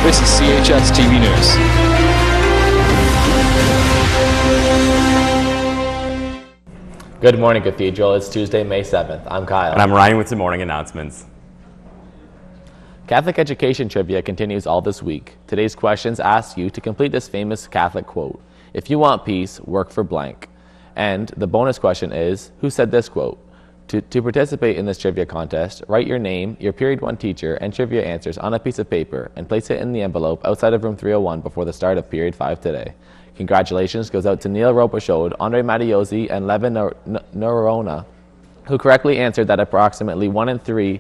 This is CHS TV News. Good morning, Cathedral. It's Tuesday, May 7th. I'm Kyle. And I'm Ryan with some morning announcements. Catholic education trivia continues all this week. Today's questions ask you to complete this famous Catholic quote. If you want peace, work for blank. And the bonus question is, who said this quote? To participate in this trivia contest, write your name, your period 1 teacher, and trivia answers on a piece of paper and place it in the envelope outside of room 301 before the start of period 5 today. Congratulations goes out to Neil Robichaud, Andre Mattiozzi, and Levin Norona, who correctly answered that approximately 1 in 3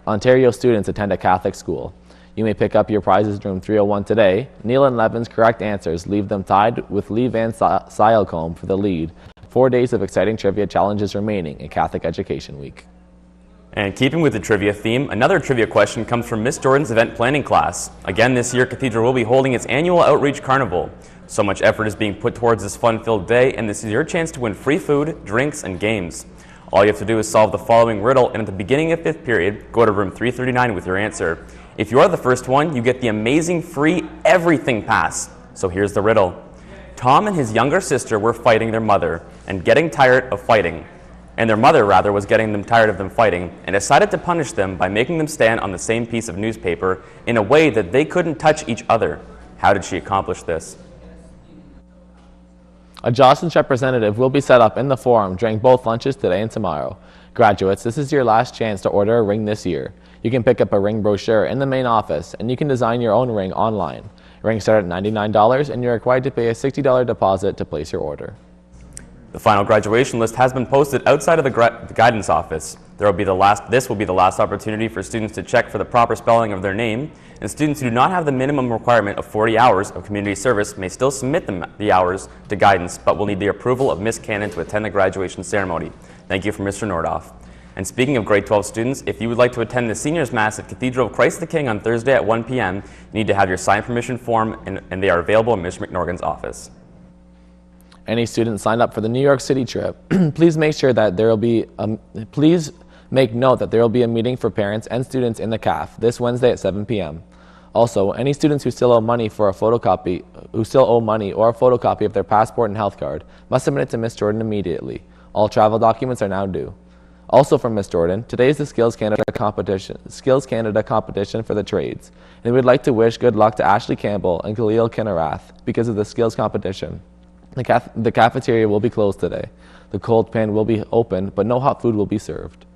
Ontario students attend a Catholic school. You may pick up your prizes in room 301 today. Neil and Levin's correct answers leave them tied with Lee Van Sialcombe for the lead. 4 days of exciting trivia challenges remaining in Catholic Education Week. And keeping with the trivia theme, another trivia question comes from Miss Jordan's event planning class. Again, this year, Cathedral will be holding its annual Outreach Carnival. So much effort is being put towards this fun-filled day, and this is your chance to win free food, drinks, and games. All you have to do is solve the following riddle, and at the beginning of 5th period, go to room 339 with your answer. If you are the first one, you get the amazing free Everything Pass. So here's the riddle. Tom and his younger sister were fighting their mother and getting tired of fighting. And their mother, rather, was getting them tired of them fighting and decided to punish them by making them stand on the same piece of newspaper in a way that they couldn't touch each other. How did she accomplish this? A Jocelyn's representative will be set up in the forum during both lunches today and tomorrow. Graduates, this is your last chance to order a ring this year. You can pick up a ring brochure in the main office, and you can design your own ring online. Rings start at $99, and you're required to pay a $60 deposit to place your order. The final graduation list has been posted outside of the guidance office. This will be the last opportunity for students to check for the proper spelling of their name, and students who do not have the minimum requirement of 40 hours of community service may still submit the hours to guidance, but will need the approval of Miss Cannon to attend the graduation ceremony. Thank you from Mr. Nordoff. And speaking of grade 12 students, if you would like to attend the Seniors Mass at Cathedral of Christ the King on Thursday at 1 p.m., you need to have your signed permission form, and they are available in Ms. McNorgan's office. Any students signed up for the New York City trip, please make note that there will be a meeting for parents and students in the CAF this Wednesday at 7 p.m. Also, any students who still owe money or a photocopy of their passport and health card must submit it to Ms. Jordan immediately. All travel documents are now due. Also from Ms. Jordan, today is the Skills Canada competition for the trades, and we would like to wish good luck to Ashley Campbell and Khalil Kinnerath because of the skills competition. The cafeteria will be closed today. The cold pan will be open, but no hot food will be served.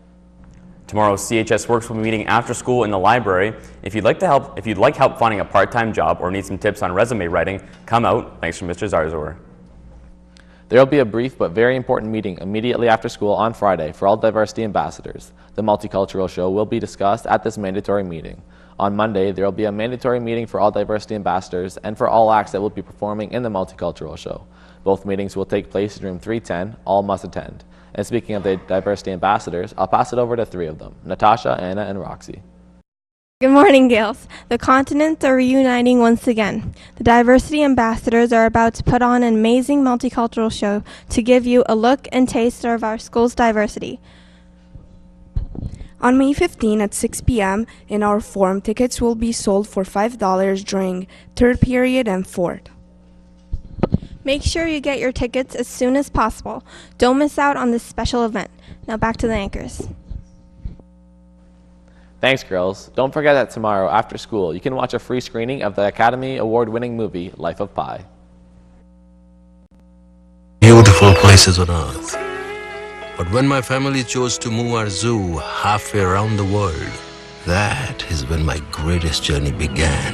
Tomorrow, CHS Works will be meeting after school in the library. If you'd like help finding a part-time job or need some tips on resume writing, come out. Thanks from Mr. Zarzor. There will be a brief but very important meeting immediately after school on Friday for all diversity ambassadors. The multicultural show will be discussed at this mandatory meeting. On Monday, there will be a mandatory meeting for all diversity ambassadors and for all acts that will be performing in the multicultural show. Both meetings will take place in room 310. All must attend. And speaking of the diversity ambassadors, I'll pass it over to 3 of them, Natasha, Anna, and Roxy. Good morning, Gales. The continents are reuniting once again. The diversity ambassadors are about to put on an amazing multicultural show to give you a look and taste of our school's diversity. On May 15 at 6 p.m. in our forum, tickets will be sold for $5 during 3rd period and 4th. Make sure you get your tickets as soon as possible. Don't miss out on this special event. Now back to the anchors. Thanks, girls. Don't forget that tomorrow after school, you can watch a free screening of the Academy Award-winning movie, Life of Pi. Beautiful places on earth. But when my family chose to move our zoo halfway around the world, that is when my greatest journey began.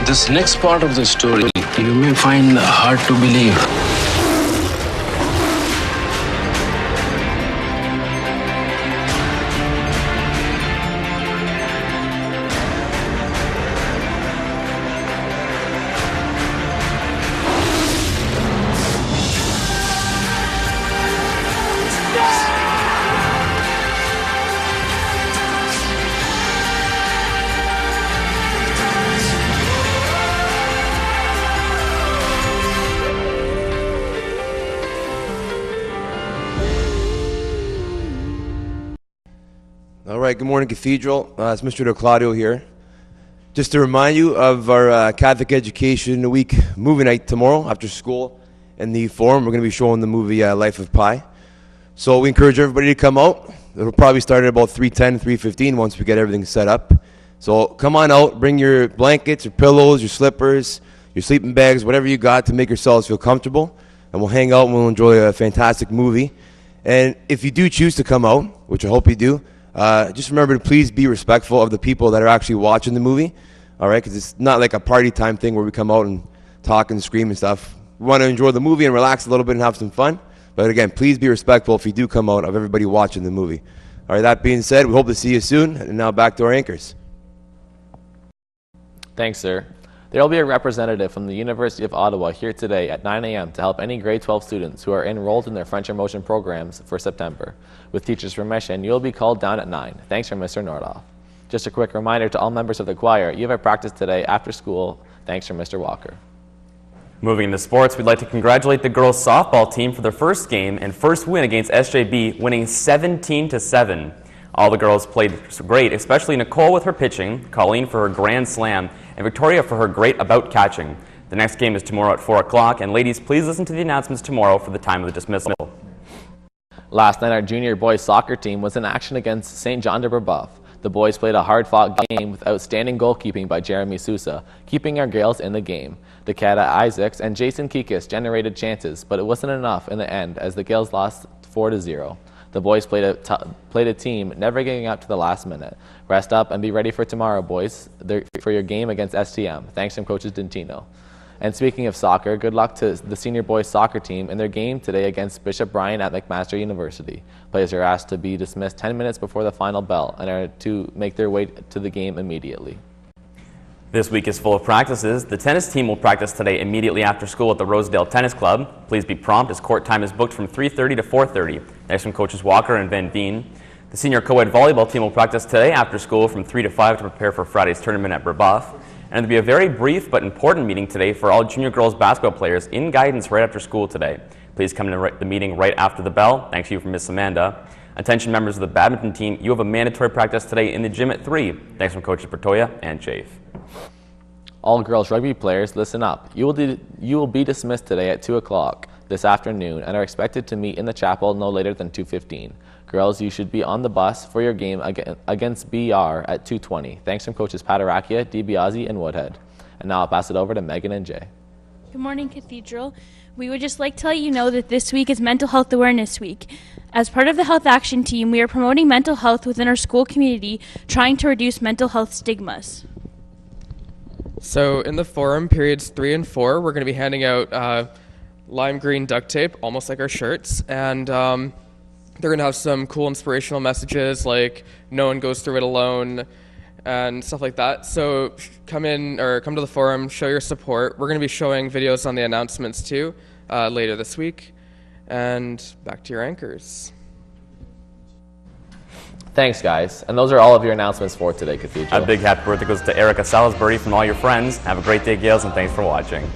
This next part of the story, you may find hard to believe. right, good morning, Cathedral. It's Mr. Claudio here. Just to remind you of our Catholic Education Week movie night tomorrow after school in the Forum. We're going to be showing the movie Life of Pi. So we encourage everybody to come out. It'll probably start at about 3:10, 3:15 once we get everything set up. So come on out, bring your blankets, your pillows, your slippers, your sleeping bags, whatever you got to make yourselves feel comfortable. And we'll hang out and we'll enjoy a fantastic movie. And if you do choose to come out, which I hope you do, just remember to please be respectful of the people that are actually watching the movie, all right? Because it's not like a party time thing where we come out and talk and scream and stuff. We want to enjoy the movie and relax a little bit and have some fun. But again, please be respectful if you do come out of everybody watching the movie. All right, that being said, we hope to see you soon. And now back to our anchors. Thanks, sir. There will be a representative from the University of Ottawa here today at 9 a.m. to help any grade 12 students who are enrolled in their French immersion programs for September. With teachers' permission, you will be called down at 9. Thanks from Mr. Nordoff. Just a quick reminder to all members of the choir, you have a practice today after school. Thanks from Mr. Walker. Moving into sports, we'd like to congratulate the girls softball team for their first game and first win against SJB, winning 17-7. All the girls played great, especially Nicole with her pitching, Colleen for her grand slam, and Victoria for her great about catching. The next game is tomorrow at 4 o'clock, and ladies, please listen to the announcements tomorrow for the time of the dismissal. Last night, our junior boys soccer team was in action against St. John de Brebeuf. The boys played a hard-fought game with outstanding goalkeeping by Jeremy Sousa, keeping our girls in the game. Dakota Isaacs and Jason Kikis generated chances, but it wasn't enough in the end as the girls lost 4-0. The boys played a team, never giving up to the last minute. Rest up and be ready for tomorrow, boys, for your game against STM. Thanks from Coaches Dentino. And speaking of soccer, good luck to the senior boys soccer team in their game today against Bishop Bryan at McMaster University. Players are asked to be dismissed 10 minutes before the final bell and are to make their way to the game immediately. This week is full of practices. The tennis team will practice today immediately after school at the Rosedale Tennis Club. Please be prompt as court time is booked from 3:30 to 4:30. Next from Coaches Walker and Van Veen. The senior co-ed volleyball team will practice today after school from 3 to 5 to prepare for Friday's tournament at Brebeuf. And there'll be a very brief but important meeting today for all junior girls basketball players in guidance right after school today. Please come to the meeting right after the bell. Thanks to you from Miss Amanda. Attention members of the badminton team, you have a mandatory practice today in the gym at 3. Thanks from Coaches Bertoya and Chafe. All girls rugby players, listen up. You will be dismissed today at 2 o'clock this afternoon and are expected to meet in the chapel no later than 2:15. Girls, you should be on the bus for your game against BR at 2:20. Thanks from Coaches Patarakia, DiBiase, and Woodhead. And now I'll pass it over to Megan and Jay. Good morning, Cathedral. We would just like to let you know that this week is Mental Health Awareness Week. As part of the Health Action Team, we are promoting mental health within our school community, trying to reduce mental health stigmas. So in the forum, periods 3 and 4, we're going to be handing out lime green duct tape, almost like our shirts, and they're going to have some cool inspirational messages like no one goes through it alone and stuff like that. So come to the forum, show your support. We're going to be showing videos on the announcements too later this week. And back to your anchors. Thanks, guys. And those are all of your announcements for today, Cathedral. A big happy birthday goes to Erica Salisbury from all your friends. Have a great day, Gales, and thanks for watching.